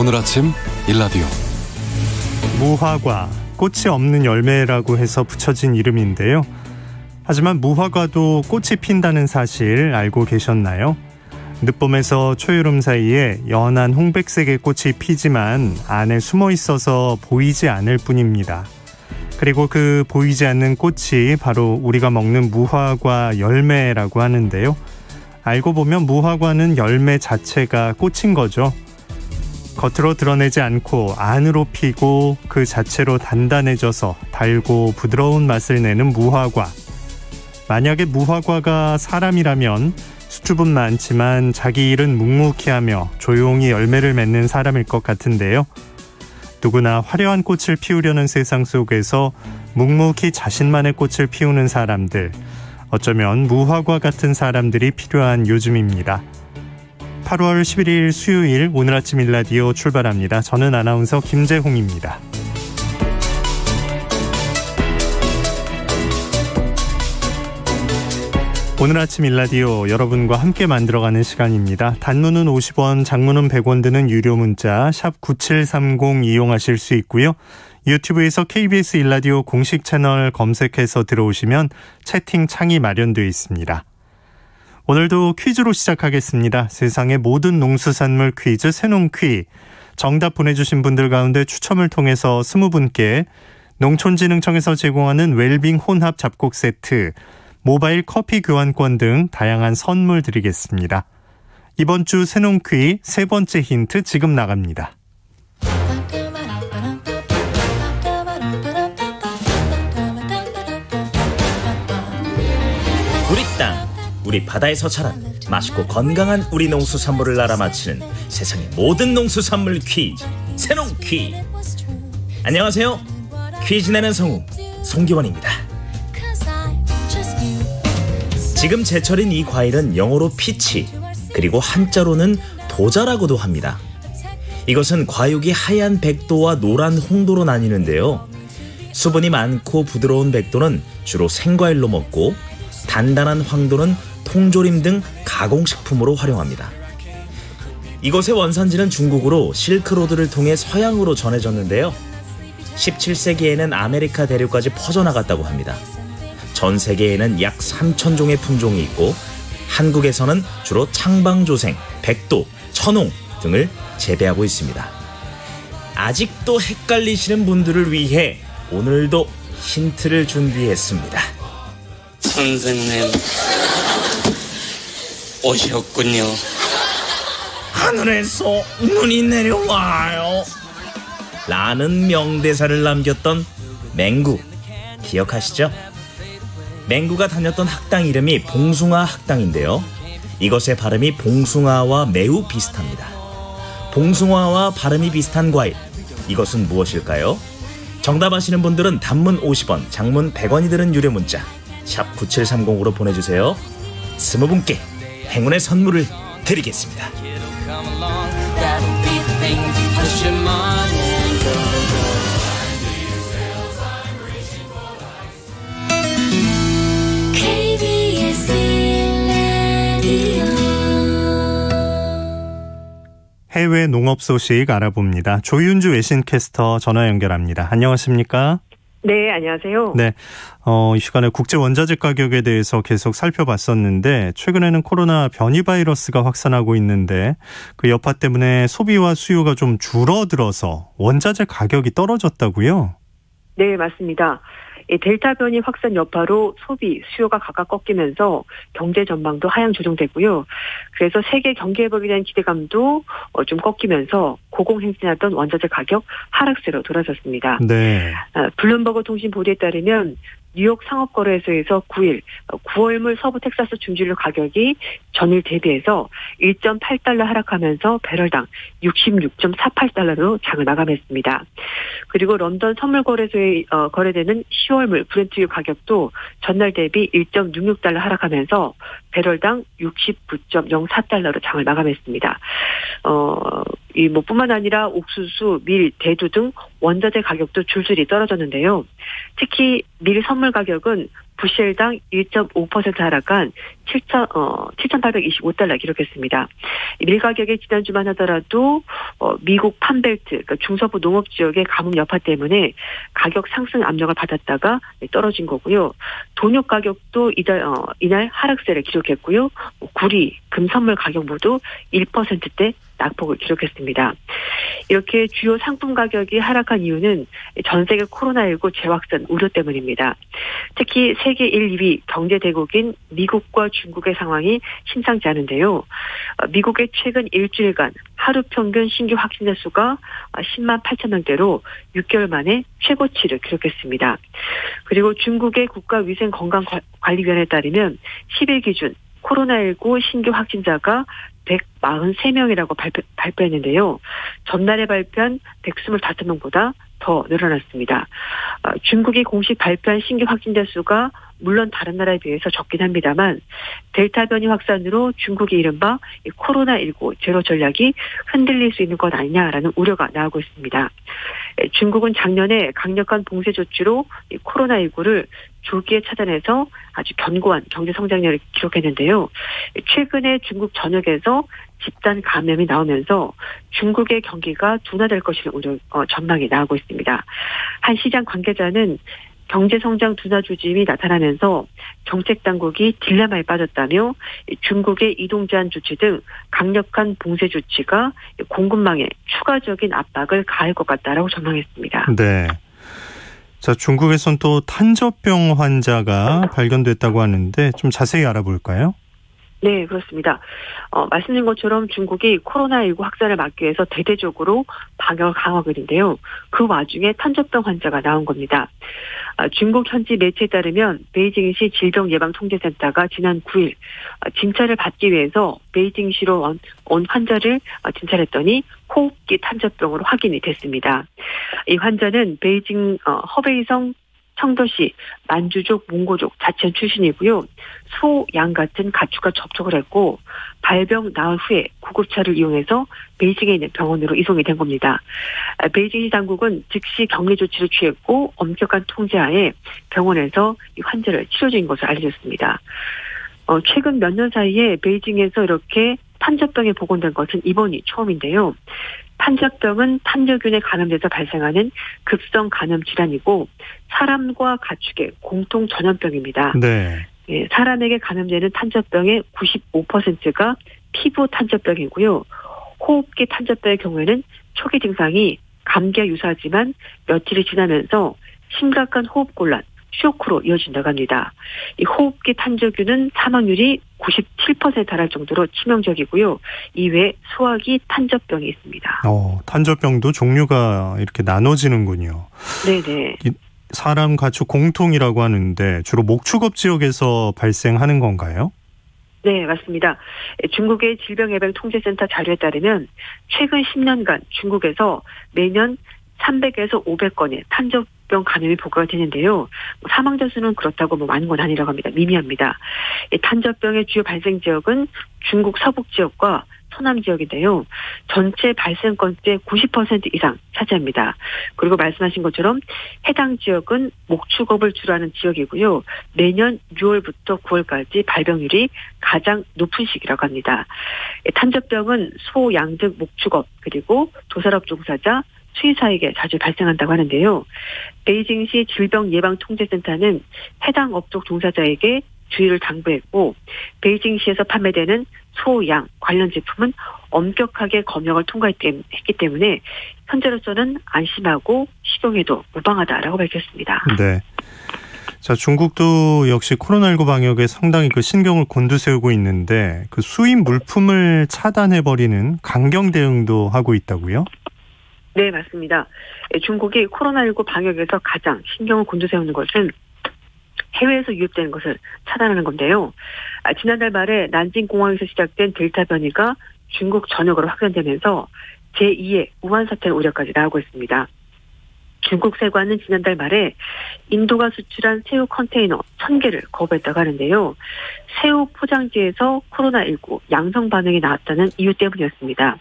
오늘 아침 일라디오. 무화과, 꽃이 없는 열매라고 해서 붙여진 이름인데요. 하지만 무화과도 꽃이 핀다는 사실 알고 계셨나요? 늦봄에서 초여름 사이에 연한 홍백색의 꽃이 피지만 안에 숨어 있어서 보이지 않을 뿐입니다. 그리고 그 보이지 않는 꽃이 바로 우리가 먹는 무화과 열매라고 하는데요. 알고 보면 무화과는 열매 자체가 꽃인 거죠. 겉으로 드러내지 않고 안으로 피고 그 자체로 단단해져서 달고 부드러운 맛을 내는 무화과. 만약에 무화과가 사람이라면 수줍은 많지만 자기 일은 묵묵히 하며 조용히 열매를 맺는 사람일 것 같은데요. 누구나 화려한 꽃을 피우려는 세상 속에서 묵묵히 자신만의 꽃을 피우는 사람들, 어쩌면 무화과 같은 사람들이 필요한 요즘입니다. 8월 11일 수요일 오늘 아침 일라디오 출발합니다. 저는 아나운서 김재홍입니다. 오늘 아침 일라디오 여러분과 함께 만들어가는 시간입니다. 단문은 50원, 장문은 100원 드는 유료 문자 샵 9730 이용하실 수 있고요. 유튜브에서 KBS 일라디오 공식 채널 검색해서 들어오시면 채팅 창이 마련되어 있습니다. 오늘도 퀴즈로 시작하겠습니다. 세상의 모든 농수산물 퀴즈 새농퀴. 정답 보내주신 분들 가운데 추첨을 통해서 20분께 농촌진흥청에서 제공하는 웰빙 혼합 잡곡 세트, 모바일 커피 교환권 등 다양한 선물 드리겠습니다. 이번 주 새농퀴 세 번째 힌트 지금 나갑니다. 우리 땅, 우리 바다에서 자란 맛있고 건강한 우리 농수산물을 알아맞히는 세상의 모든 농수산물 퀴즈, 새농퀴. 안녕하세요. 퀴즈 내는 성우 송기원입니다. 지금 제철인 이 과일은 영어로 피치, 그리고 한자로는 도자라고도 합니다. 이것은 과육이 하얀 백도와 노란 홍도로 나뉘는데요. 수분이 많고 부드러운 백도는 주로 생과일로 먹고 단단한 황도는 통조림 등 가공식품으로 활용합니다. 이것의 원산지는 중국으로 실크로드를 통해 서양으로 전해졌는데요. 17세기에는 아메리카 대륙까지 퍼져나갔다고 합니다. 전 세계에는 약 3,000종의 품종이 있고 한국에서는 주로 창방조생, 백도, 천홍 등을 재배하고 있습니다. 아직도 헷갈리시는 분들을 위해 오늘도 힌트를 준비했습니다. 선생님 오셨군요. 하늘에서 눈이 내려와요 라는 명대사를 남겼던 맹구 기억하시죠? 맹구가 다녔던 학당 이름이 봉숭아 학당인데요. 이것의 발음이 봉숭아와 매우 비슷합니다. 봉숭아와 발음이 비슷한 과일, 이것은 무엇일까요? 정답 아시는 분들은 단문 50원, 장문 100원이 드는 유료 문자 샵 9730으로 보내주세요. 20분께 행운의 선물을 드리겠습니다. 해외 농업 소식 알아봅니다. 조윤주 외신캐스터 전화 연결합니다. 안녕하십니까? 네, 안녕하세요. 네, 이 시간에 국제 원자재 가격에 대해서 계속 살펴봤었는데 최근에는 코로나 변이 바이러스가 확산하고 있는데 그 여파 때문에 소비와 수요가 좀 줄어들어서 원자재 가격이 떨어졌다고요? 네, 맞습니다. 델타 변이 확산 여파로 소비, 수요가 각각 꺾이면서 경제 전망도 하향 조정됐고요. 그래서 세계 경기 회복에 대한 기대감도 좀 꺾이면서 고공행진하던 원자재 가격 하락세로 돌아섰습니다. 네. 블룸버그 통신 보도에 따르면 뉴욕 상업거래소에서 9일 9월물 서부 텍사스 중진류 가격이 전일 대비해서 1.8달러 하락하면서 배럴당 66.48달러로 장을 마감했습니다. 그리고 런던 선물거래소에 거래되는 10월물 브렌트유 가격도 전날 대비 1.66달러 하락하면서 배럴당 69.04달러로 장을 마감했습니다. 뿐만 아니라 옥수수, 밀, 대두 등 원자재 가격도 줄줄이 떨어졌는데요. 특히 밀 선물 가격은 부시엘당 1.5% 하락한 7,825달러 기록했습니다. 밀 가격의 지난주만 하더라도 미국 판벨트, 그러니까 중서부 농업 지역의 가뭄 여파 때문에 가격 상승 압력을 받았다가 떨어진 거고요. 돈육 가격도 이날 하락세를 기록했고요. 구리, 금 선물 가격 모두 1%대 낙폭을 기록했습니다. 이렇게 주요 상품 가격이 하락한 이유는 전 세계 코로나19 재확산 우려 때문입니다. 특히 세계 1, 2위 경제 대국인 미국과 중국의 상황이 심상치 않은데요. 미국의 최근 일주일간 하루 평균 신규 확진자 수가 10만 8천 명대로 6개월 만에 최고치를 기록했습니다. 그리고 중국의 국가위생건강관리위원회에 따르면 10일 기준 코로나19 신규 확진자가 143명이라고 발표했는데요. 전날에 발표한 125명보다 더 늘어났습니다. 중국이 공식 발표한 신규 확진자 수가 물론 다른 나라에 비해서 적긴 합니다만 델타 변이 확산으로 중국이 이른바 코로나19 제로 전략이 흔들릴 수 있는 것 아니냐라는 우려가 나오고 있습니다. 중국은 작년에 강력한 봉쇄 조치로 코로나19를 조기에 차단해서 아주 견고한 경제 성장률을 기록했는데요. 최근에 중국 전역에서 집단 감염이 나오면서 중국의 경기가 둔화될 것이라는 전망이 나오고 있습니다. 한 시장 관계자는 경제 성장 둔화 조짐이 나타나면서 정책 당국이 딜레마에 빠졌다며 중국의 이동 제한 조치 등 강력한 봉쇄 조치가 공급망에 추가적인 압박을 가할 것 같다라고 전망했습니다. 네. 자, 중국에선 또 탄저병 환자가 발견됐다고 하는데 좀 자세히 알아볼까요? 네, 그렇습니다. 말씀드린 것처럼 중국이 코로나19 확산을 막기 위해서 대대적으로 방역을 강화하고 있는데요. 그 와중에 탄저병 환자가 나온 겁니다. 중국 현지 매체에 따르면 베이징시 질병예방통제센터가 지난 9일 진찰을 받기 위해서 베이징시로 온 환자를 진찰했더니 호흡기 탄저병으로 확인이 됐습니다. 이 환자는 베이징 허베이성 청도시 만주족 몽고족 자치현 출신이고요. 소, 양 같은 가축과 접촉을 했고 발병 나흘 후에 구급차를 이용해서 베이징에 있는 병원으로 이송이 된 겁니다. 베이징시 당국은 즉시 격리 조치를 취했고 엄격한 통제하에 병원에서 이 환자를 치료 중인 것을 알려졌습니다. 최근 몇 년 사이에 베이징에서 이렇게 탄저병에 복원된 것은 이번이 처음인데요. 탄저병은 탄저균에 감염돼서 발생하는 급성 감염 질환이고 사람과 가축의 공통 전염병입니다. 네. 사람에게 감염되는 탄저병의 95%가 피부 탄저병이고요. 호흡기 탄저병의 경우에는 초기 증상이 감기와 유사하지만 며칠이 지나면서 심각한 호흡곤란, 쇼크로 이어진다고 합니다. 이 호흡기 탄저균은 사망률이 97%에 달할 정도로 치명적이고요. 이외에 소화기 탄저병이 있습니다. 탄저병도 종류가 이렇게 나눠지는군요. 네네. 사람, 가축 공통이라고 하는데 주로 목축업 지역에서 발생하는 건가요? 네, 맞습니다. 중국의 질병예방통제센터 자료에 따르면 최근 10년간 중국에서 매년 300에서 500건의 탄저병 감염이 보고가 되는데요. 사망자 수는 그렇다고 많은 건 아니라고 합니다. 미미합니다. 탄저병의 주요 발생 지역은 중국 서북 지역과 서남 지역인데요. 전체 발생 건수의 90% 이상 차지합니다. 그리고 말씀하신 것처럼 해당 지역은 목축업을 주로 하는 지역이고요. 매년 6월부터 9월까지 발병률이 가장 높은 시기라고 합니다. 탄저병은 소, 양 등 목축업 그리고 도살업 종사자, 수의사에게 자주 발생한다고 하는데요. 베이징시 질병예방통제센터는 해당 업종 종사자에게 주의를 당부했고 베이징시에서 판매되는 소, 양 관련 제품은 엄격하게 검역을 통과했기 때문에 현재로서는 안심하고 식용해도 무방하다라고 밝혔습니다. 네. 자, 중국도 역시 코로나19 방역에 상당히 신경을 곤두세우고 있는데 그 수입 물품을 차단해버리는 강경 대응도 하고 있다고요? 네, 맞습니다. 중국이 코로나19 방역에서 가장 신경을 곤두세우는 것은 해외에서 유입되는 것을 차단하는 건데요. 지난달 말에 난징공항에서 시작된 델타 변이가 중국 전역으로 확산되면서 제2의 우한 사태 우려까지 나오고 있습니다. 중국 세관은 지난달 말에 인도가 수출한 새우 컨테이너 1000개를 거부했다고 하는데요. 새우 포장지에서 코로나19 양성 반응이 나왔다는 이유 때문이었습니다.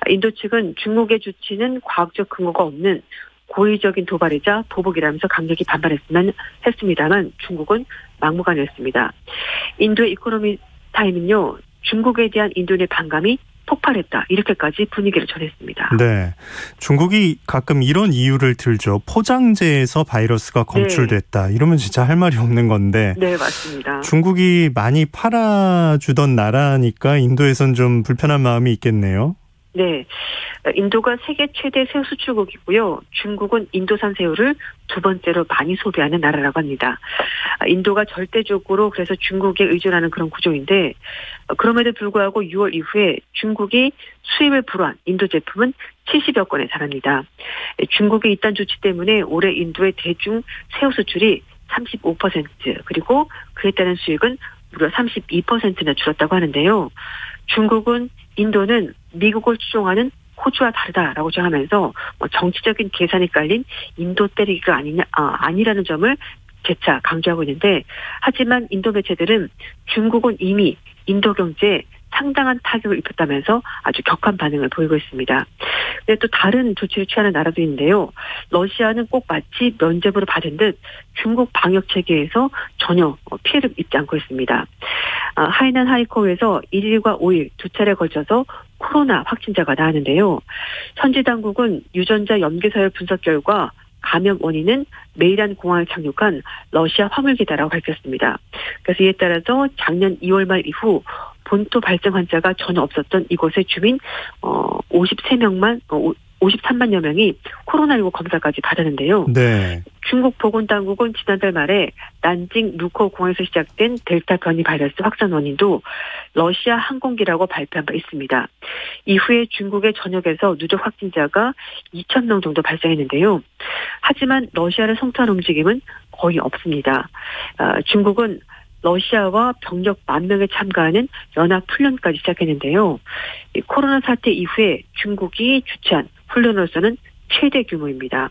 인도 측은 중국의 조치는 과학적 근거가 없는 고의적인 도발이자 보복이라면서 강력히 했습니다만 중국은 막무가내였습니다. 인도의 이코노미 타임은요, 중국에 대한 인도의 반감이 폭발했다, 이렇게까지 분위기를 전했습니다. 네, 중국이 가끔 이런 이유를 들죠. 포장재에서 바이러스가 검출됐다. 네. 이러면 진짜 할 말이 없는 건데. 네, 맞습니다. 중국이 많이 팔아주던 나라니까 인도에선 좀 불편한 마음이 있겠네요. 네, 인도가 세계 최대 새우 수출국이고요. 중국은 인도산 새우를 두 번째로 많이 소비하는 나라라고 합니다. 인도가 절대적으로 그래서 중국에 의존하는 그런 구조인데, 그럼에도 불구하고 6월 이후에 중국이 수입을 불허한 인도 제품은 70여 건에 달합니다. 중국의 이딴 조치 때문에 올해 인도의 대중 새우 수출이 35%, 그리고 그에 따른 수익은 무려 32%나 줄었다고 하는데요. 중국은 인도는 미국을 추종하는 호주와 다르다라고 주장하면서 정치적인 계산이 깔린 인도 때리기가 아니라는 점을 재차 강조하고 있는데, 하지만 인도 매체들은 중국은 이미 인도 경제에 상당한 타격을 입혔다면서 아주 격한 반응을 보이고 있습니다. 근데 또 다른 조치를 취하는 나라도 있는데요. 러시아는 꼭 마치 면죄부를 받은 듯 중국 방역 체계에서 전혀 피해를 입지 않고 있습니다. 하이난 하이코우에서 1일과 5일 두 차례 걸쳐서 코로나 확진자가 나왔는데요. 현지 당국은 유전자 염기서열 분석 결과 감염 원인은 메이란 공항에 착륙한 러시아 화물기다라고 밝혔습니다. 그래서 이에 따라서 작년 2월 말 이후 본토 발생 환자가 전혀 없었던 이곳의 주민 53만여 명이 코로나19 검사까지 받았는데요. 네. 중국 보건당국은 지난달 말에 난징 루코 공항에서 시작된 델타 변이 바이러스 확산 원인도 러시아 항공기라고 발표한 바 있습니다. 이후에 중국의 전역에서 누적 확진자가 2,000명 정도 발생했는데요. 하지만 러시아를 성토하는 움직임은 거의 없습니다. 중국은 러시아와 병력 10,000명에 참가하는 연합훈련까지 시작했는데요. 코로나 사태 이후에 중국이 주최한 훈련으로서는 최대 규모입니다.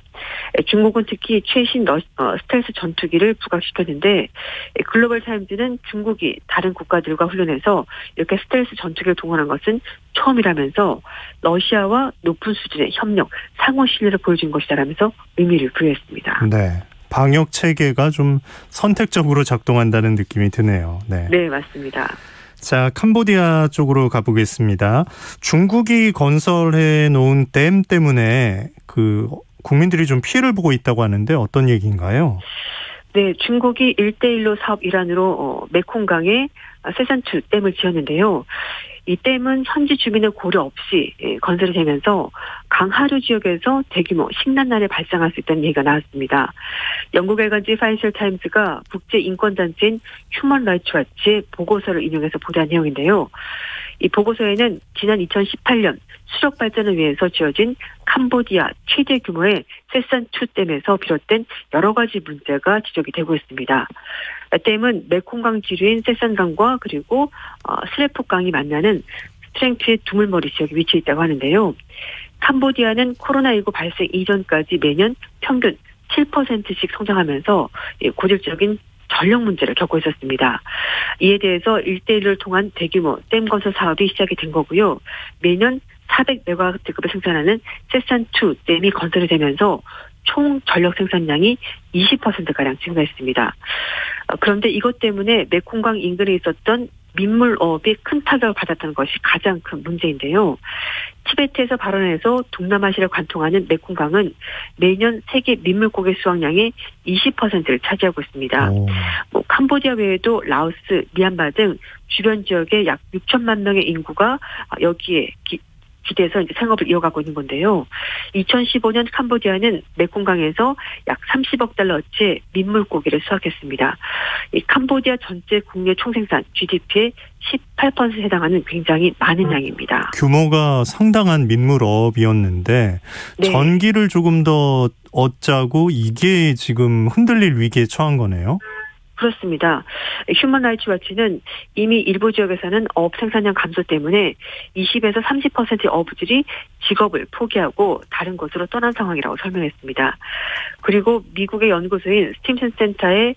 중국은 특히 최신 스텔스 전투기를 부각시켰는데, 글로벌 타임즈는 중국이 다른 국가들과 훈련해서 이렇게 스텔스 전투기를 동원한 것은 처음이라면서 러시아와 높은 수준의 협력, 상호 신뢰를 보여준 것이다라면서 의미를 부여했습니다. 네. 방역 체계가 좀 선택적으로 작동한다는 느낌이 드네요. 네, 네, 맞습니다. 자, 캄보디아 쪽으로 가보겠습니다. 중국이 건설해 놓은 댐 때문에 국민들이 좀 피해를 보고 있다고 하는데 어떤 얘기인가요? 네, 중국이 1대1로 사업 일환으로 메콩강에 세산추 댐을 지었는데요. 이 댐은 현지 주민의 고려 없이 건설이 되면서 강 하류 지역에서 대규모 식량난이 발생할 수 있다는 얘기가 나왔습니다. 영국 일간지 파이낸셜 타임즈가 국제 인권단체인 휴먼 라이츠 워치의 보고서를 인용해서 보도한 내용인데요. 이 보고서에는 지난 2018년 수력 발전을 위해서 지어진 캄보디아 최대 규모의 세산추 댐에서 비롯된 여러 가지 문제가 지적이 되고 있습니다. 댐은 메콩강 지류인 세산강과 그리고 스레포강이 만나는 스트렝프의 두물머리 지역에 위치해 있다고 하는데요. 캄보디아는 코로나19 발생 이전까지 매년 평균 7%씩 성장하면서 고질적인 전력 문제를 겪고 있었습니다. 이에 대해서 1대1을 통한 대규모 댐 건설 사업이 시작이 된 거고요. 매년 400메가와트급을 생산하는 세산추 댐이 건설이 되면서 총 전력 생산량이 20%가량 증가했습니다. 그런데 이것 때문에 메콩강 인근에 있었던 민물어업이 큰 타격을 받았다는 것이 가장 큰 문제인데요. 티베트에서 발원해서 동남아시아를 관통하는 메콩강은 매년 세계 민물고기 수확량의 20%를 차지하고 있습니다. 캄보디아 외에도 라오스, 미얀마 등 주변 지역의 약 6천만 명의 인구가 여기에 기대서 이제 생업을 이어가고 있는 건데요. 2015년 캄보디아는 메콩강에서 약 30억 달러어치의 민물고기를 수확했습니다. 이 캄보디아 전체 국내 총생산 GDP의 18%에 해당하는 굉장히 많은 양입니다. 규모가 상당한 민물어업이었는데 네. 전기를 조금 더 얻자고 이게 지금 흔들릴 위기에 처한 거네요. 그렇습니다. 휴먼 라이츠 워치는 이미 일부 지역에서는 어업 생산량 감소 때문에 20에서 30%의 어부들이 직업을 포기하고 다른 곳으로 떠난 상황이라고 설명했습니다. 그리고 미국의 연구소인 스팀슨 센터의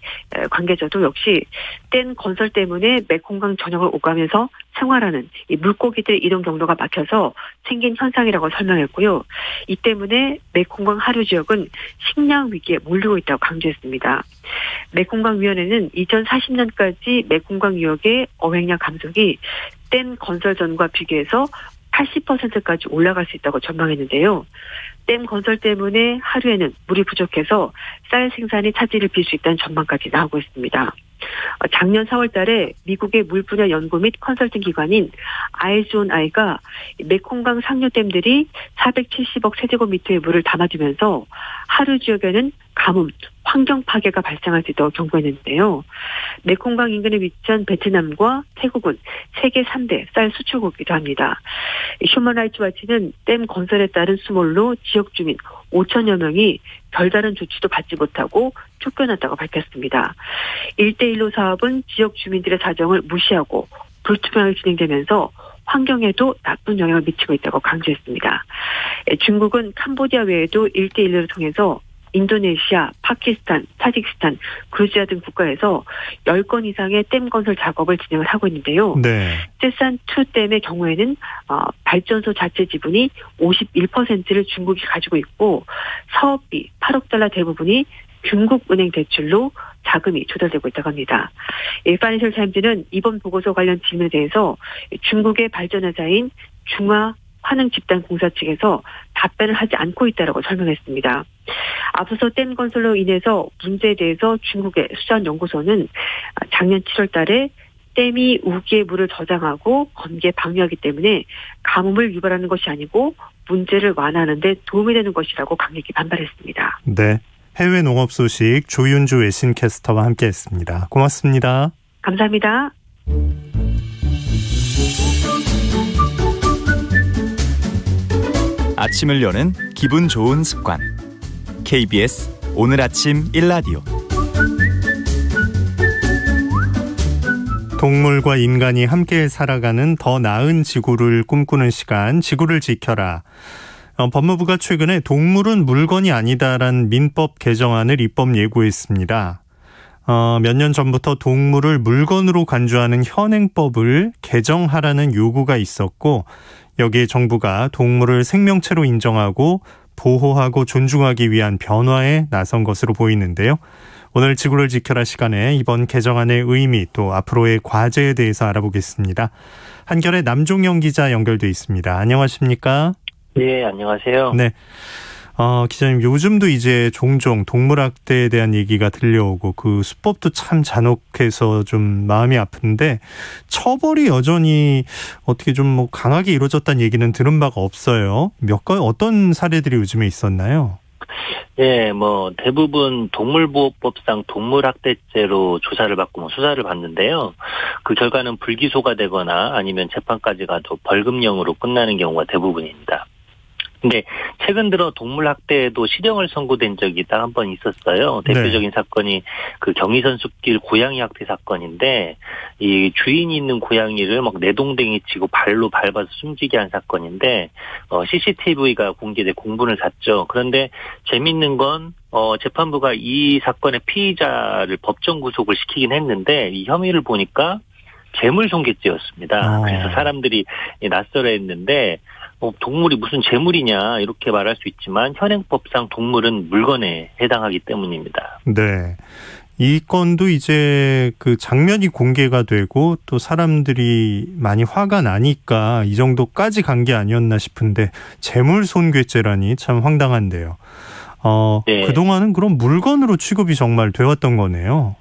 관계자도 역시 뗀 건설 때문에 메콩강 전역을 오가면서 생활하는 이 물고기들의 이동 경로가 막혀서 생긴 현상이라고 설명했고요. 이 때문에 메콩강 하류 지역은 식량 위기에 몰리고 있다고 강조했습니다. 메콩강위원회는 2040년까지 메콩강 유역의 어획량 감속이 뗀 건설 전과 비교해서 80%까지 올라갈 수 있다고 전망했는데요. 댐 건설 때문에 하루에는 물이 부족해서 쌀 생산이 차질을 빚을 수 있다는 전망까지 나오고 있습니다. 작년 4월 달에 미국의 물 분야 연구 및 컨설팅 기관인 ISONI가 메콩강 상류댐들이 470억 세제곱미터의 물을 담아두면서 하류 지역에는 가뭄, 환경 파괴가 발생할 수 있다고 경고했는데요. 메콩강 인근에 위치한 베트남과 태국은 세계 3대 쌀 수출국이기도 합니다. 휴먼 라이츠 워치는 댐 건설에 따른 수몰로 지역 주민 5천여 명이 별다른 조치도 받지 못하고 쫓겨났다고 밝혔습니다. 1대1로 사업은 지역 주민들의 사정을 무시하고 불투명하게 진행되면서 환경에도 나쁜 영향을 미치고 있다고 강조했습니다. 중국은 캄보디아 외에도 1대1로 통해서 인도네시아, 파키스탄, 타지키스탄, 그루지아 등 국가에서 10건 이상의 댐 건설 작업을 진행을 하고 있는데요. 네. 세산2 댐의 경우에는 발전소 자체 지분이 51%를 중국이 가지고 있고 사업비 8억 달러 대부분이 중국 은행 대출로 자금이 조달되고 있다고 합니다. 파이낸셜 타임즈는 이번 보고서 관련 질문에 대해서 중국의 발전회사인 중화 환흥 집단 공사 측에서 답변을 하지 않고 있다라고 설명했습니다. 앞서서 댐 건설로 인해서 문제에 대해서 중국의 수산연구소는 작년 7월 달에 댐이 우기의 물을 저장하고 건기에 방류하기 때문에 가뭄을 유발하는 것이 아니고 문제를 완화하는 데 도움이 되는 것이라고 강력히 반발했습니다. 네, 해외 농업 소식 조윤주 외신캐스터와 함께했습니다. 고맙습니다. 감사합니다. 아침을 여는 기분 좋은 습관. KBS 오늘 아침 1라디오. 동물과 인간이 함께 살아가는 더 나은 지구를 꿈꾸는 시간, 지구를 지켜라. 법무부가 최근에 동물은 물건이 아니다라는 민법 개정안을 입법 예고했습니다. 몇 년 전부터 동물을 물건으로 간주하는 현행법을 개정하라는 요구가 있었고, 여기에 정부가 동물을 생명체로 인정하고 보호하고 존중하기 위한 변화에 나선 것으로 보이는데요. 오늘 지구를 지켜라 시간에 이번 개정안의 의미 또 앞으로의 과제에 대해서 알아보겠습니다. 한결의 남종영 기자 연결돼 있습니다. 안녕하십니까? 네, 안녕하세요. 네. 기자님, 요즘도 이제 종종 동물학대에 대한 얘기가 들려오고 그 수법도 참 잔혹해서 좀 마음이 아픈데 처벌이 여전히 어떻게 좀 뭐 강하게 이루어졌다는 얘기는 들은 바가 없어요. 어떤 사례들이 요즘에 있었나요? 네, 대부분 동물보호법상 동물학대죄로 조사를 받고 수사를 받는데요. 그 결과는 불기소가 되거나 아니면 재판까지 가도 벌금형으로 끝나는 경우가 대부분입니다. 근데 최근 들어 동물학대에도 실형을 선고된 적이 딱 한 번 있었어요. 대표적인 사건이 그 경의선 숲길 고양이 학대 사건인데, 이 주인이 있는 고양이를 막 내동댕이 치고 발로 밟아서 숨지게 한 사건인데, CCTV가 공개돼 공분을 샀죠. 그런데 재밌는 건 재판부가 이 사건의 피의자를 법정 구속을 시키긴 했는데, 이 혐의를 보니까 재물손괴죄였습니다. 그래서 사람들이 낯설어했는데, 동물이 무슨 재물이냐 이렇게 말할 수 있지만 현행법상 동물은 물건에 해당하기 때문입니다. 네. 이 건도 이제 그 장면이 공개가 되고 또 사람들이 많이 화가 나니까 이 정도까지 간 게 아니었나 싶은데 재물손괴죄라니 참 황당한데요. 네. 그동안은 그럼 물건으로 취급이 정말 되었던 거네요.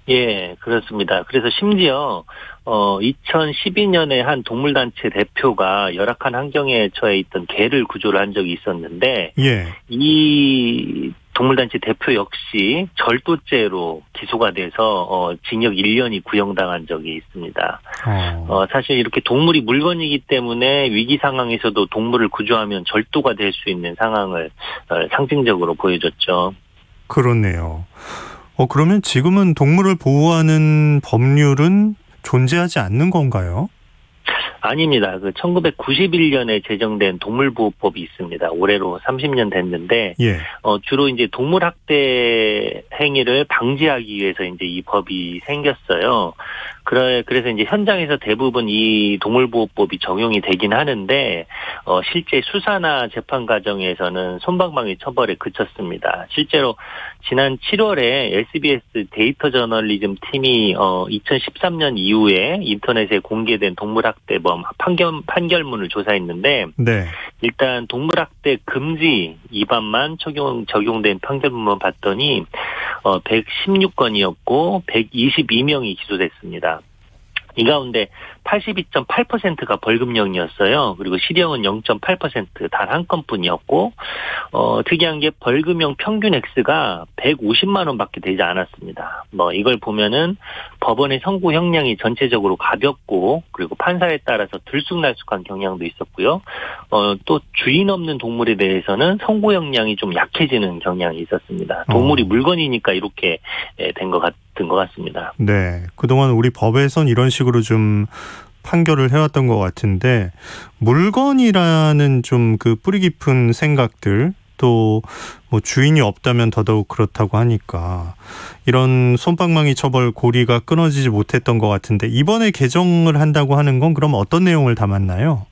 예, 그렇습니다. 그래서 심지어 2012년에 한 동물단체 대표가 열악한 환경에 처해 있던 개를 구조를 한 적이 있었는데, 예. 이 동물단체 대표 역시 절도죄로 기소가 돼서 징역 1년이 구형당한 적이 있습니다. 사실 이렇게 동물이 물건이기 때문에 위기 상황에서도 동물을 구조하면 절도가 될 수 있는 상황을 상징적으로 보여줬죠. 그렇네요. 그러면 지금은 동물을 보호하는 법률은 존재하지 않는 건가요? 아닙니다. 1991년에 제정된 동물보호법이 있습니다. 올해로 30년 됐는데, 예. 주로 이제 동물학대 행위를 방지하기 위해서 이제 이 법이 생겼어요. 그래서 이제 현장에서 대부분 이 동물보호법이 적용이 되긴 하는데, 실제 수사나 재판 과정에서는 솜방망이 처벌에 그쳤습니다. 실제로 지난 7월에 SBS 데이터 저널리즘 팀이 2013년 이후에 인터넷에 공개된 동물학대범 판결문을 조사했는데, 네. 일단 동물학대 금지 위반만 적용된 판결문만 봤더니 116건이었고 122명이 기소됐습니다. 이 가운데 82.8%가 벌금형이었어요. 그리고 실형은 0.8% 단 한 건뿐이었고, 특이한 게 벌금형 평균 X가 150만 원밖에 되지 않았습니다. 이걸 보면은 법원의 선고 형량이 전체적으로 가볍고, 그리고 판사에 따라서 들쑥날쑥한 경향도 있었고요. 또 주인 없는 동물에 대해서는 선고 형량이 좀 약해지는 경향이 있었습니다. 동물이 물건이니까 이렇게 된 것 같습니다. 네. 그동안 우리 법에선 이런 식으로 좀 판결을 해왔던 것 같은데, 물건이라는 좀 그 뿌리 깊은 생각들, 또 뭐 주인이 없다면 더더욱 그렇다고 하니까 이런 솜방망이 처벌 고리가 끊어지지 못했던 것 같은데, 이번에 개정을 한다고 하는 건 그럼 어떤 내용을 담았나요?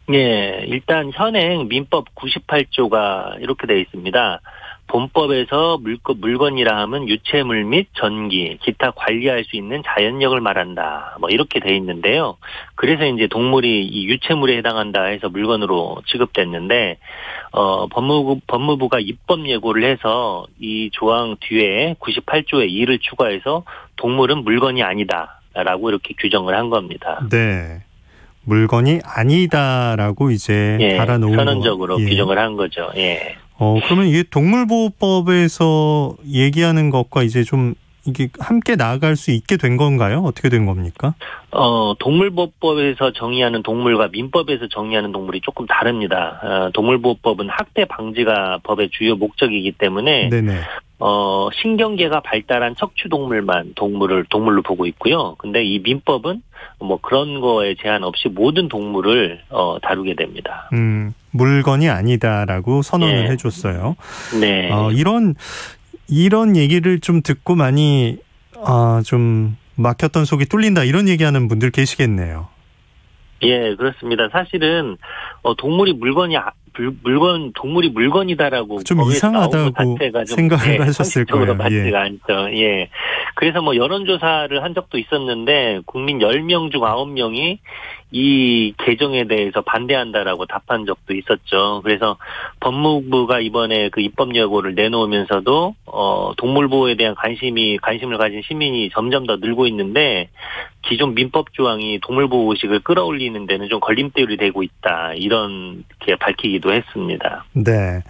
네. 일단 현행 민법 98조가 이렇게 되어 있습니다. 본법에서 물건이라 하면 유체물 및 전기, 기타 관리할 수 있는 자연력을 말한다. 이렇게 돼 있는데요. 그래서 이제 동물이 이 유체물에 해당한다 해서 물건으로 취급됐는데, 법무부가 입법 예고를 해서 이 조항 뒤에 98조에 2를 추가해서 동물은 물건이 아니다라고 이렇게 규정을 한 겁니다. 네. 물건이 아니다라고 이제 달아놓은 선언적으로 규정을 한 거죠. 예. 그러면 이게 동물보호법에서 얘기하는 것과 이제 좀 이게 함께 나아갈 수 있게 된 건가요? 어떻게 된 겁니까? 동물보호법에서 정의하는 동물과 민법에서 정의하는 동물이 조금 다릅니다. 동물보호법은 학대 방지가 법의 주요 목적이기 때문에 네네. 신경계가 발달한 척추동물만 동물로 보고 있고요. 근데 이 민법은 그런 거에 제한 없이 모든 동물을 다루게 됩니다. 물건이 아니다라고 선언을 해줬어요. 네. 이런 얘기를 좀 듣고 많이 좀 막혔던 속이 뚫린다 이런 얘기하는 분들 계시겠네요. 예, 그렇습니다. 사실은 동물이 동물이 물건이다라고 좀 이상하다고 생각을 하셨을 거예요. 맞지가 않죠. 예. 그래서 여론조사를 한 적도 있었는데 국민 10명 중 9명이 이 개정에 대해서 반대한다라고 답한 적도 있었죠. 그래서 법무부가 이번에 그 입법 예고를 내놓으면서도 동물 보호에 대한 관심을 가진 시민이 점점 더 늘고 있는데, 기존 민법 조항이 동물 보호 의식을 끌어올리는 데는 좀 걸림돌이 되고 있다, 이렇게 밝히기도 했습니다. 네.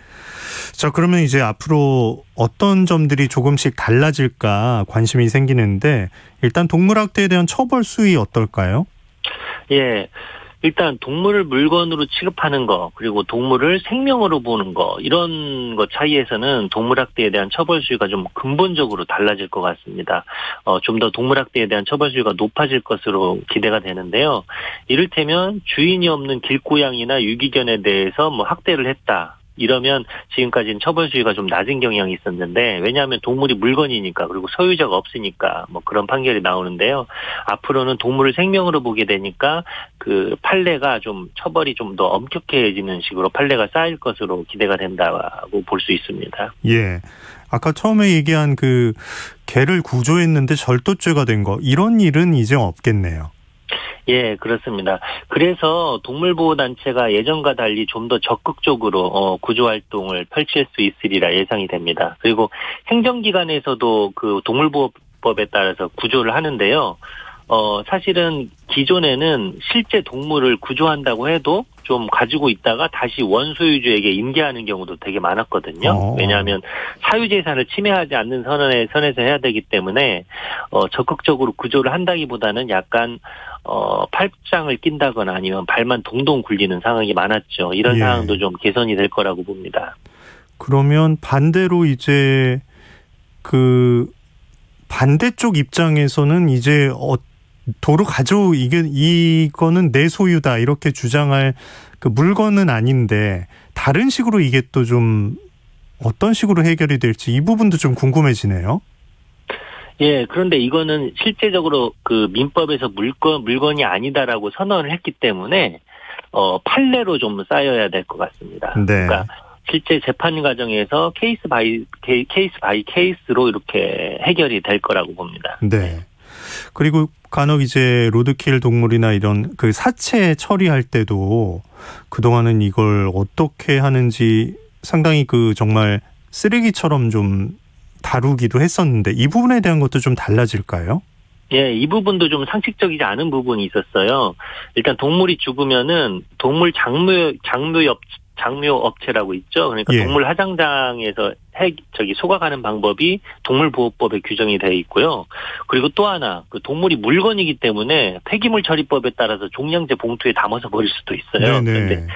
자, 그러면 이제 앞으로 어떤 점들이 조금씩 달라질까 관심이 생기는데, 일단 동물학대에 대한 처벌 수위 어떨까요? 예. 일단 동물을 물건으로 취급하는 거, 그리고 동물을 생명으로 보는 거, 이런 것 차이에서는 동물학대에 대한 처벌 수위가 좀 근본적으로 달라질 것 같습니다. 좀 더 동물학대에 대한 처벌 수위가 높아질 것으로 기대가 되는데요. 이를테면 주인이 없는 길고양이나 유기견에 대해서 학대를 했다, 이러면 지금까지는 처벌 수위가 좀 낮은 경향이 있었는데, 왜냐하면 동물이 물건이니까, 그리고 소유자가 없으니까 그런 판결이 나오는데요. 앞으로는 동물을 생명으로 보게 되니까 그 판례가 좀 처벌이 좀 더 엄격해지는 식으로 판례가 쌓일 것으로 기대가 된다고 볼 수 있습니다. 예. 아까 처음에 얘기한 그 개를 구조했는데 절도죄가 된 거, 이런 일은 이제 없겠네요. 예, 그렇습니다. 그래서 동물보호단체가 예전과 달리 좀 더 적극적으로 구조활동을 펼칠 수 있으리라 예상이 됩니다. 그리고 행정기관에서도 그 동물보호법에 따라서 구조를 하는데요. 사실은 기존에는 실제 동물을 구조한다고 해도 좀 가지고 있다가 다시 원소유주에게 인계하는 경우도 되게 많았거든요. 왜냐하면 사유재산을 침해하지 않는 선에서 해야 되기 때문에 적극적으로 구조를 한다기보다는 약간 팔짱을 낀다거나 아니면 발만 동동 굴리는 상황이 많았죠. 이런 상황도 좀 개선이 될 거라고 봅니다. 그러면 반대로 이제 그 반대쪽 입장에서는 이제 도로 이거는 내 소유다 이렇게 주장할 그 물건은 아닌데 다른 식으로 이게 또 좀 어떤 식으로 해결이 될지 이 부분도 좀 궁금해지네요. 예, 그런데 이거는 실제적으로 그 민법에서 물건이 아니다라고 선언을 했기 때문에 판례로 좀 쌓여야 될 것 같습니다. 네. 그러니까 실제 재판 과정에서 케이스 바이 케이스로 이렇게 해결이 될 거라고 봅니다. 네. 그리고 간혹 이제 로드킬 동물이나 이런 그 사체 처리할 때도 그동안은 이걸 어떻게 하는지 상당히 그 정말 쓰레기처럼 좀 다루기도 했었는데 이 부분에 대한 것도 좀 달라질까요? 예, 이 부분도 좀 상식적이지 않은 부분이 있었어요. 일단 동물이 죽으면은 동물 장묘 업체라고 있죠. 그러니까 예. 동물 하장장에서 소각하는 방법이 동물보호법에 규정이 되어 있고요. 그리고 또 하나, 그 동물이 물건이기 때문에 폐기물 처리법에 따라서 종량제 봉투에 담아서 버릴 수도 있어요. 네네. 그런데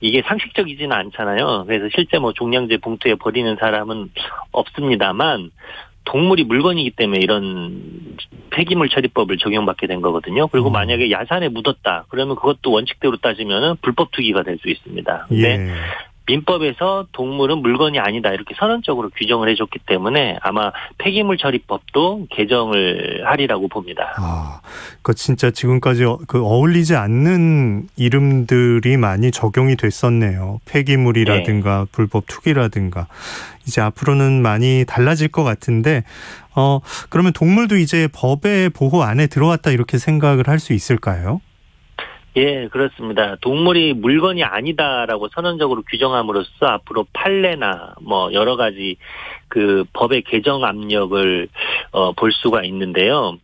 이게 상식적이지는 않잖아요. 그래서 실제 종량제 봉투에 버리는 사람은 없습니다만 동물이 물건이기 때문에 이런 폐기물 처리법을 적용받게 된 거거든요. 그리고 만약에 야산에 묻었다. 그러면 그것도 원칙대로 따지면 불법 투기가 될 수 있습니다. 근데 예. 민법에서 동물은 물건이 아니다 이렇게 선언적으로 규정을 해줬기 때문에 아마 폐기물 처리법도 개정을 하리라고 봅니다. 그 진짜 지금까지 어울리지 않는 이름들이 많이 적용이 됐었네요. 폐기물이라든가 네. 불법 투기라든가 이제 앞으로는 많이 달라질 것 같은데 그러면 동물도 이제 법의 보호 안에 들어왔다 이렇게 생각을 할 수 있을까요? 예, 그렇습니다. 동물이 물건이 아니다라고 선언적으로 규정함으로써 앞으로 판례나 여러 가지 그 법의 개정 압력을 볼 수가 있는데요.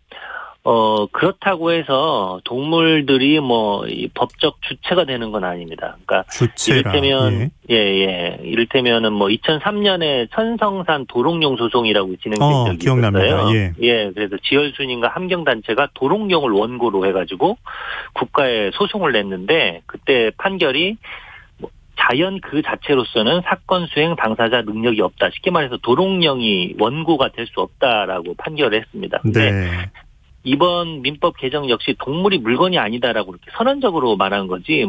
그렇다고 해서 동물들이 이 법적 주체가 되는 건 아닙니다. 그러니까 주체라. 이를테면 이를테면은 2003년에 천성산 도롱뇽 소송이라고 진행된 적이 기억납니다. 있었어요. 예, 그래서 지열순인과 함경단체가 도롱뇽을 원고로 해가지고 국가에 소송을 냈는데 그때 판결이 자연 그 자체로서는 사건 수행 당사자 능력이 없다. 쉽게 말해서 도롱뇽이 원고가 될 수 없다라고 판결을 했습니다. 근데 네. 이번 민법 개정 역시 동물이 물건이 아니다라고 이렇게 선언적으로 말한 거지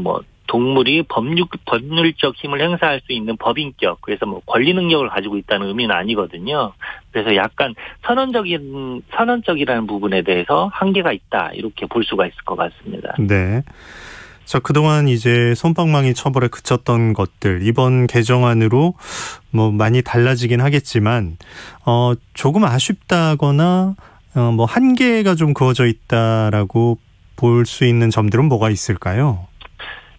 동물이 법률적 힘을 행사할 수 있는 법인격 그래서 권리 능력을 가지고 있다는 의미는 아니거든요. 그래서 약간 선언적이라는 부분에 대해서 한계가 있다 이렇게 볼 수가 있을 것 같습니다. 네. 자, 그동안 이제 솜방망이 처벌에 그쳤던 것들 이번 개정안으로 많이 달라지긴 하겠지만 조금 아쉽다거나 한계가 좀 그어져 있다라고 볼 수 있는 점들은 뭐가 있을까요?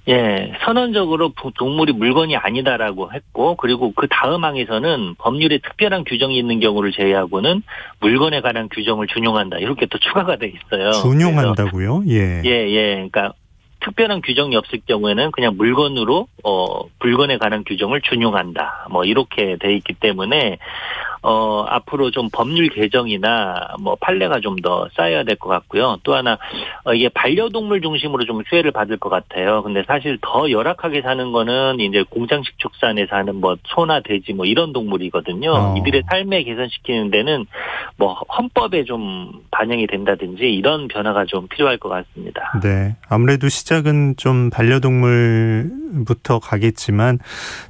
예, 선언적으로 동물이 물건이 아니다라고 했고, 그리고 그 다음 항에서는 법률에 특별한 규정이 있는 경우를 제외하고는 물건에 관한 규정을 준용한다. 이렇게 또 추가가 돼 있어요. 준용한다고요? 예. 그러니까 특별한 규정이 없을 경우에는 그냥 물건으로 물건에 관한 규정을 준용한다. 이렇게 돼 있기 때문에 앞으로 좀 법률 개정이나 판례가 좀 더 쌓여야 될 것 같고요. 또 하나 이게 반려동물 중심으로 좀 수혜를 받을 것 같아요. 근데 사실 더 열악하게 사는 거는 이제 공장식 축산에 사는 소나 돼지 이런 동물이거든요. 이들의 삶에 개선시키는 데는 헌법에 좀 반영이 된다든지 이런 변화가 좀 필요할 것 같습니다. 네, 아무래도 시작은 좀 반려동물부터 가겠지만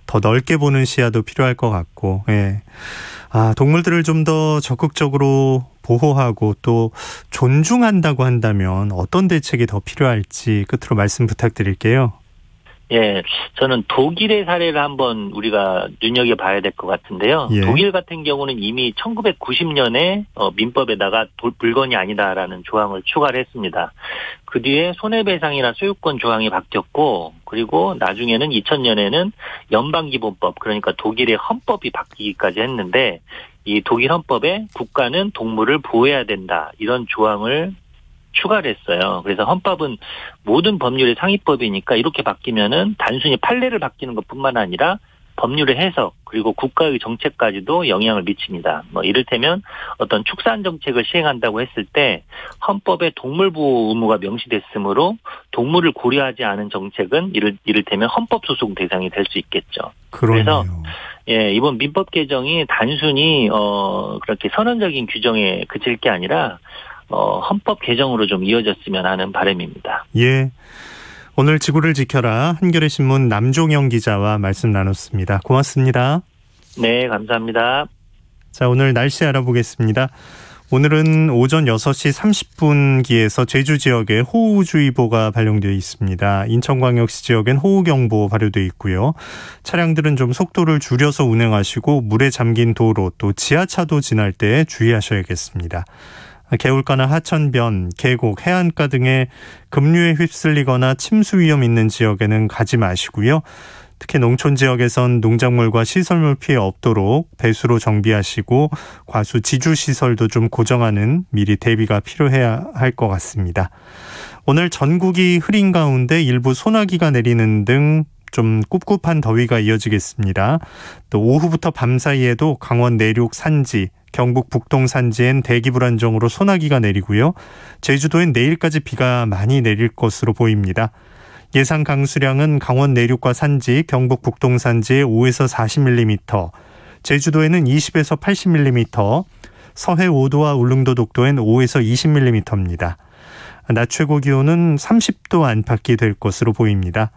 더 넓게 보는 시야도 필요할 것 같고, 예. 동물들을 좀 더 적극적으로 보호하고 또 존중한다고 한다면 어떤 대책이 더 필요할지 끝으로 말씀 부탁드릴게요. 예, 저는 독일의 사례를 한번 우리가 눈여겨봐야 될 것 같은데요. 예. 독일 같은 경우는 이미 1990년에 민법에다가 물건이 아니다라는 조항을 추가를 했습니다. 그 뒤에 손해배상이나 소유권 조항이 바뀌었고, 그리고 나중에는 2000년에는 연방기본법, 그러니까 독일의 헌법이 바뀌기까지 했는데, 이 독일 헌법에 국가는 동물을 보호해야 된다 이런 조항을 추가를 했어요. 그래서 헌법은 모든 법률의 상위법이니까 이렇게 바뀌면은 단순히 판례를 바뀌는 것뿐만 아니라 법률의 해석 그리고 국가의 정책까지도 영향을 미칩니다. 이를테면 어떤 축산 정책을 시행한다고 했을 때 헌법에 동물보호 의무가 명시됐으므로 동물을 고려하지 않은 정책은 이를테면 헌법소송 대상이 될 수 있겠죠. 그러네요. 그래서 이번 민법 개정이 단순히 그렇게 선언적인 규정에 그칠 게 아니라 헌법 개정으로 좀 이어졌으면 하는 바람입니다. 예. 오늘 지구를 지켜라 한겨레 신문 남종영 기자와 말씀 나눴습니다. 고맙습니다. 네, 감사합니다. 자, 오늘 날씨 알아보겠습니다. 오늘은 오전 6시 30분기에서 제주 지역에 호우주의보가 발령되어 있습니다. 인천광역시 지역엔 호우경보 발효되어 있고요. 차량들은 좀 속도를 줄여서 운행하시고 물에 잠긴 도로 또 지하차도 지날 때 주의하셔야겠습니다. 개울가나 하천변, 계곡, 해안가 등의 급류에 휩쓸리거나 침수 위험 있는 지역에는 가지 마시고요. 특히 농촌 지역에선 농작물과 시설물 피해 없도록 배수로 정비하시고 과수 지주시설도 좀 고정하는 미리 대비가 필요해야 할 것 같습니다. 오늘 전국이 흐린 가운데 일부 소나기가 내리는 등 좀 꿉꿉한 더위가 이어지겠습니다. 또 오후부터 밤 사이에도 강원 내륙 산지, 경북 북동 산지엔 대기 불안정으로 소나기가 내리고요. 제주도엔 내일까지 비가 많이 내릴 것으로 보입니다. 예상 강수량은 강원 내륙과 산지, 경북 북동 산지에 5에서 40mm, 제주도에는 20에서 80mm, 서해 5도와 울릉도 독도엔 5에서 20mm입니다. 낮 최고 기온은 30도 안팎이 될 것으로 보입니다.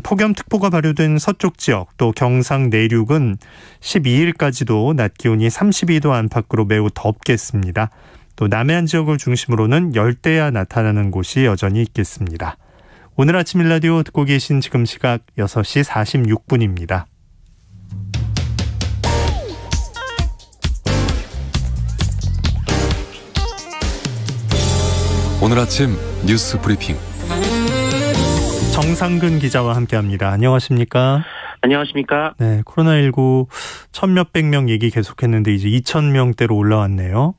폭염특보가 발효된 서쪽 지역 또 경상 내륙은 12일까지도 낮 기온이 32도 안팎으로 매우 덥겠습니다. 또 남해안 지역을 중심으로는 열대야 나타나는 곳이 여전히 있겠습니다. 오늘 아침 일라디오 듣고 계신 지금 시각 6시 46분입니다. 오늘 아침 뉴스 브리핑 정상근 기자와 함께합니다. 안녕하십니까? 안녕하십니까? 네, 코로나19 천몇백 명 얘기 계속했는데 이제 2,000명대로 올라왔네요.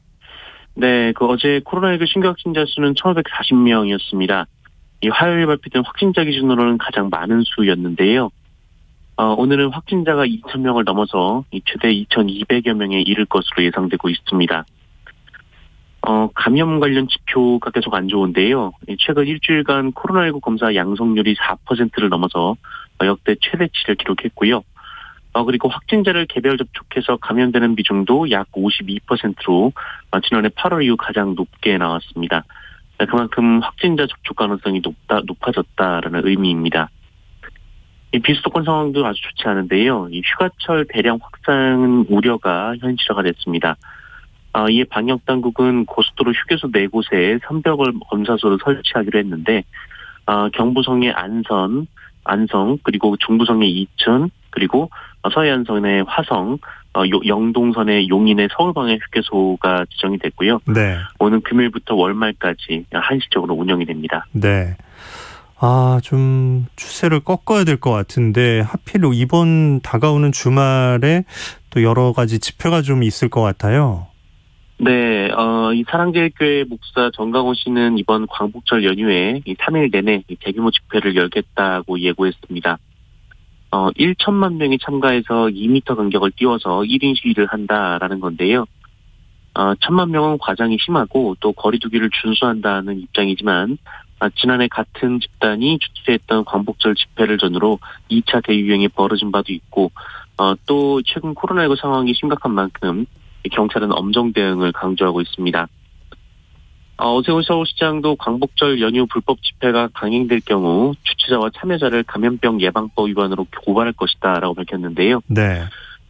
네, 어제 코로나19 신규 확진자 수는 1,540명이었습니다. 이 화요일 발표된 확진자 기준으로는 가장 많은 수였는데요. 오늘은 확진자가 2,000명을 넘어서 최대 2,200여 명에 이를 것으로 예상되고 있습니다. 감염 관련 지표가 계속 안 좋은데요. 최근 일주일간 코로나19 검사 양성률이 4%를 넘어서 역대 최대치를 기록했고요. 그리고 확진자를 개별 접촉해서 감염되는 비중도 약 52%로 지난해 8월 이후 가장 높게 나왔습니다. 그만큼 확진자 접촉 가능성이 높아졌다라는 의미입니다. 이 비수도권 상황도 아주 좋지 않은데요. 이 휴가철 대량 확산 우려가 현실화가 됐습니다. 이에 방역 당국은 고속도로 휴게소 4곳에 선별 검사소를 설치하기로 했는데 경부성의 안성 그리고 중부성의 이천 그리고 서해안선의 화성 영동선의 용인의 서울방해 휴게소가 지정이 됐고요. 네. 오는 금요일부터 월말까지 한시적으로 운영이 됩니다. 네. 좀 추세를 꺾어야 될 것 같은데 하필 이번 다가오는 주말에 또 여러 가지 집회가 좀 있을 것 같아요. 네, 이 사랑제일교회 목사 정강호 씨는 이번 광복절 연휴에 3일 내내 대규모 집회를 열겠다고 예고했습니다. 1천만 명이 참가해서 2m 간격을 띄워서 1인 시위를 한다라는 건데요. 1,000만 명은 과장이 심하고 또 거리 두기를 준수한다는 입장이지만 지난해 같은 집단이 주최했던 광복절 집회를 전후로 2차 대유행이 벌어진 바도 있고 또 최근 코로나19 상황이 심각한 만큼 경찰은 엄정 대응을 강조하고 있습니다. 오세훈 서울시장도 광복절 연휴 불법 집회가 강행될 경우 주최자와 참여자를 감염병 예방법 위반으로 고발할 것이다라고 밝혔는데요. 네.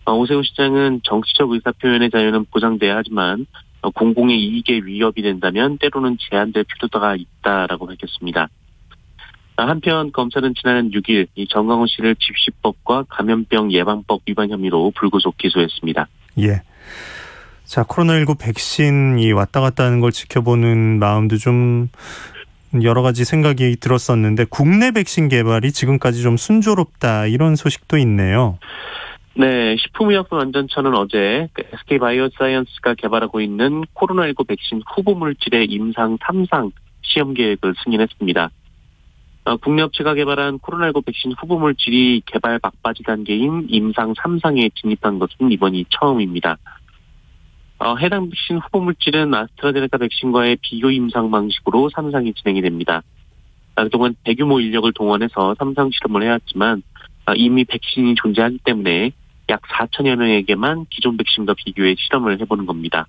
오세훈 시장은 정치적 의사표현의 자유는 보장돼야 하지만 공공의 이익에 위협이 된다면 때로는 제한될 필요가 있다라고 밝혔습니다. 한편 검찰은 지난해 6일 이 정강호 씨를 집시법과 감염병 예방법 위반 혐의로 불구속 기소했습니다. 예. 자, 코로나19 백신이 왔다 갔다 하는 걸 지켜보는 마음도 좀 여러 가지 생각이 들었었는데 국내 백신 개발이 지금까지 좀 순조롭다 이런 소식도 있네요. 네, 식품의약품안전처는 어제 SK바이오사이언스가 개발하고 있는 코로나19 백신 후보 물질의 임상 3상 시험 계획을 승인했습니다. 국내 업체가 개발한 코로나19 백신 후보 물질이 개발 막바지 단계인 임상 3상에 진입한 것은 이번이 처음입니다. 해당 백신 후보 물질은 아스트라제네카 백신과의 비교 임상 방식으로 3상이 진행이 됩니다. 그동안 대규모 인력을 동원해서 3상 실험을 해왔지만 이미 백신이 존재하기 때문에 약 4천여 명에게만 기존 백신과 비교해 실험을 해보는 겁니다.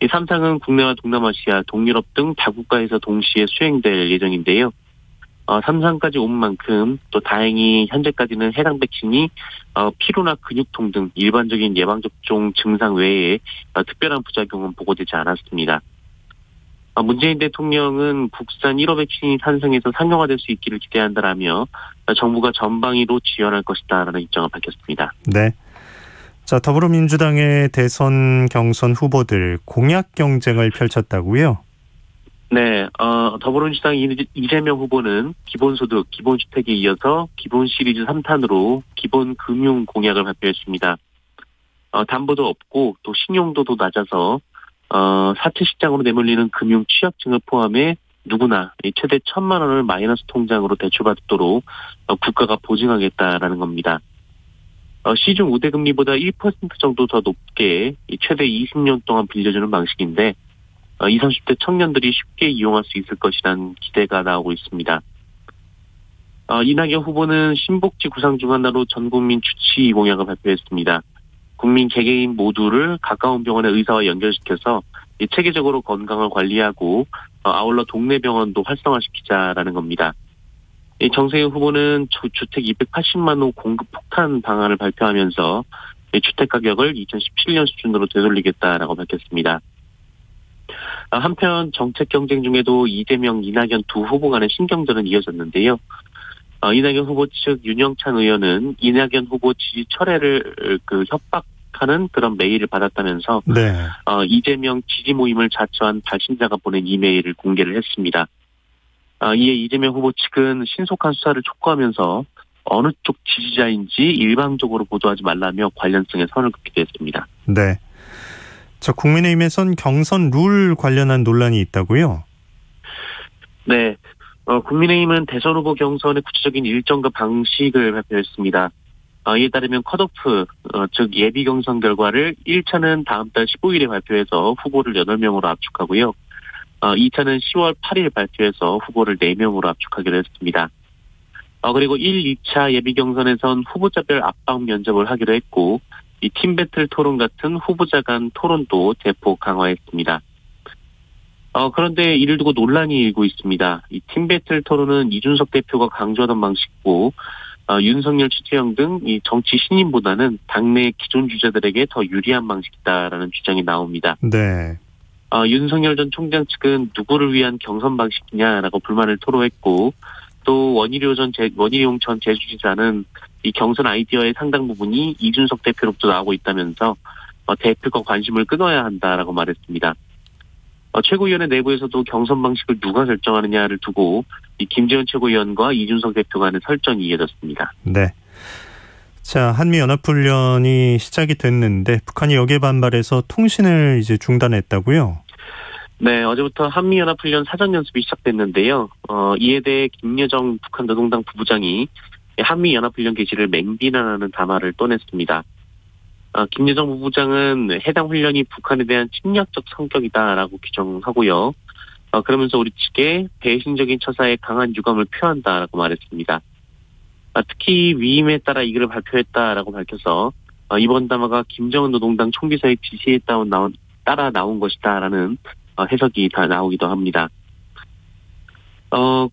이 3상은 국내와 동남아시아, 동유럽 등 다국가에서 동시에 수행될 예정인데요. 3상까지 온 만큼 또 다행히 현재까지는 해당 백신이 피로나 근육통 등 일반적인 예방접종 증상 외에 특별한 부작용은 보고되지 않았습니다. 문재인 대통령은 국산 1호 백신이 탄생해서 상용화될 수 있기를 기대한다라며 정부가 전방위로 지원할 것이다라는 입장을 밝혔습니다. 네. 자, 더불어민주당의 대선 경선 후보들 공약 경쟁을 펼쳤다고요? 네, 더불어민주당 이재명 후보는 기본소득, 기본주택에 이어서 기본 시리즈 3탄으로 기본 금융 공약을 발표했습니다. 담보도 없고 또 신용도도 낮아서 사채시장으로 내몰리는 금융 취약증을 포함해 누구나 최대 1,000만 원을 마이너스 통장으로 대출받도록 국가가 보증하겠다라는 겁니다. 시중 우대금리보다 1% 정도 더 높게 최대 20년 동안 빌려주는 방식인데 20, 30대 청년들이 쉽게 이용할 수 있을 것이라는 기대가 나오고 있습니다. 이낙연 후보는 신복지 구상 중 하나로 전국민 주치 공약을 발표했습니다. 국민 개개인 모두를 가까운 병원의 의사와 연결시켜서 체계적으로 건강을 관리하고 아울러 동네 병원도 활성화시키자라는 겁니다. 정세균 후보는 주택 280만 호 공급 폭탄 방안을 발표하면서 주택 가격을 2017년 수준으로 되돌리겠다라고 밝혔습니다. 한편 정책 경쟁 중에도 이재명, 이낙연 두 후보 간의 신경전은 이어졌는데요. 이낙연 후보 측 윤영찬 의원은 이낙연 후보 지지 철회를 협박하는 그런 메일을 받았다면서 네. 이재명 지지 모임을 자처한 발신자가 보낸 이메일을 공개를 했습니다. 이에 이재명 후보 측은 신속한 수사를 촉구하면서 어느 쪽 지지자인지 일방적으로 보도하지 말라며 관련성에 선을 긋기도 했습니다. 네. 자, 국민의힘에선 경선 룰 관련한 논란이 있다고요? 네. 국민의힘은 대선 후보 경선의 구체적인 일정과 방식을 발표했습니다. 이에 따르면 컷오프, 즉 예비 경선 결과를 1차는 다음 달 15일에 발표해서 후보를 8명으로 압축하고요. 2차는 10월 8일 발표해서 후보를 4명으로 압축하기로 했습니다. 그리고 1, 2차 예비 경선에선 후보자별 압박 면접을 하기로 했고 이 팀배틀 토론 같은 후보자 간 토론도 대폭 강화했습니다. 그런데 이를 두고 논란이 일고 있습니다. 이 팀배틀 토론은 이준석 대표가 강조하던 방식이고 윤석열, 최재형 등 이 정치 신인보다는 당내 기존 주자들에게 더 유리한 방식이다라는 주장이 나옵니다. 네. 윤석열 전 총장 측은 누구를 위한 경선 방식이냐라고 불만을 토로했고 또 원희룡 전 제주지사는 이 경선 아이디어의 상당 부분이 이준석 대표로부터 나오고 있다면서 대표가 관심을 끊어야 한다라고 말했습니다. 최고위원회 내부에서도 경선 방식을 누가 결정하느냐를 두고 이 김재원 최고위원과 이준석 대표 간의 설전이 이어졌습니다. 네. 자, 한미연합훈련이 시작이 됐는데 북한이 여기에 반발해서 통신을 이제 중단했다고요? 네, 어제부터 한미연합훈련 사전연습이 시작됐는데요. 이에 대해 김여정 북한 노동당 부부장이 한미연합훈련 개시를 맹비난하는 담화를 떠냈습니다. 김여정 부부장은 해당 훈련이 북한에 대한 침략적 성격이다라고 규정하고요. 그러면서 우리 측에 배신적인 처사에 강한 유감을 표한다라고 말했습니다. 특히 위임에 따라 이 글을 발표했다라고 밝혀서 이번 담화가 김정은 노동당 총비서의 지시에 따라 나온 것이다라는 해석이 다 나오기도 합니다.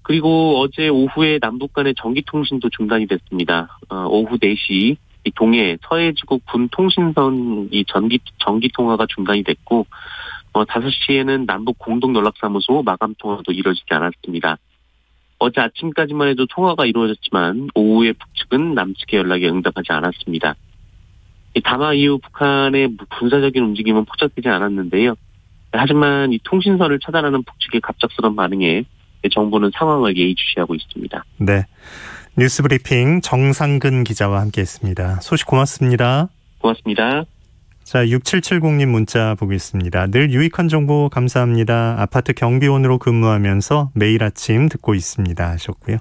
그리고 어제 오후에 남북 간의 전기통신도 중단이 됐습니다. 오후 4시 동해 서해지구 군 통신선 이 전기 통화가 중단이 됐고 5시에는 남북 공동 연락사무소 마감 통화도 이루어지지 않았습니다. 어제 아침까지만 해도 통화가 이루어졌지만 오후에 북측은 남측의 연락에 응답하지 않았습니다. 담화 이후 북한의 군사적인 움직임은 포착되지 않았는데요. 하지만 이 통신선을 차단하는 북측의 갑작스러운 반응에 정부는 상황을 예의주시하고 있습니다. 네, 뉴스브리핑 정상근 기자와 함께했습니다. 소식 고맙습니다. 고맙습니다. 자, 6770님 문자 보겠습니다. 늘 유익한 정보 감사합니다. 아파트 경비원으로 근무하면서 매일 아침 듣고 있습니다 하셨고요.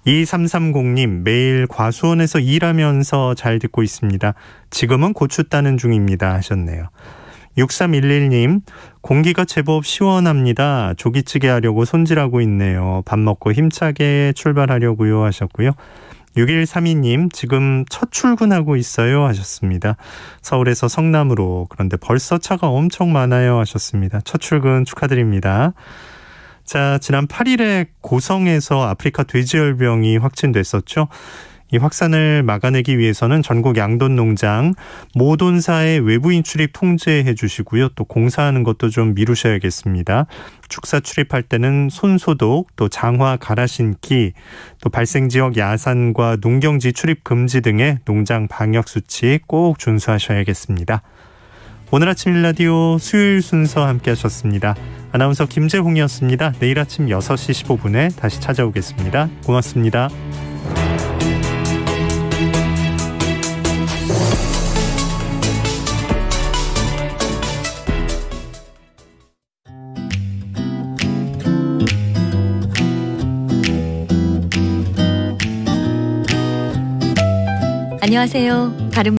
2330님 매일 과수원에서 일하면서 잘 듣고 있습니다. 지금은 고추 따는 중입니다 하셨네요. 6311님 공기가 제법 시원합니다. 조기찌개 하려고 손질하고 있네요. 밥 먹고 힘차게 출발하려고요 하셨고요. 6132님 지금 첫 출근하고 있어요 하셨습니다. 서울에서 성남으로. 그런데 벌써 차가 엄청 많아요 하셨습니다. 첫 출근 축하드립니다. 자, 지난 8일에 고성에서 아프리카 돼지열병이 확진됐었죠. 이 확산을 막아내기 위해서는 전국 양돈 농장 모돈사의 외부인 출입 통제해 주시고요. 또 공사하는 것도 좀 미루셔야겠습니다. 축사 출입할 때는 손소독, 또 장화 갈아 신기, 또 발생 지역 야산과 농경지 출입 금지 등의 농장 방역 수칙 꼭 준수하셔야겠습니다. 오늘 아침 1라디오 수요일 순서 함께 하셨습니다. 아나운서 김재홍이었습니다. 내일 아침 6시 15분에 다시 찾아오겠습니다. 고맙습니다. 안녕하세요. 바른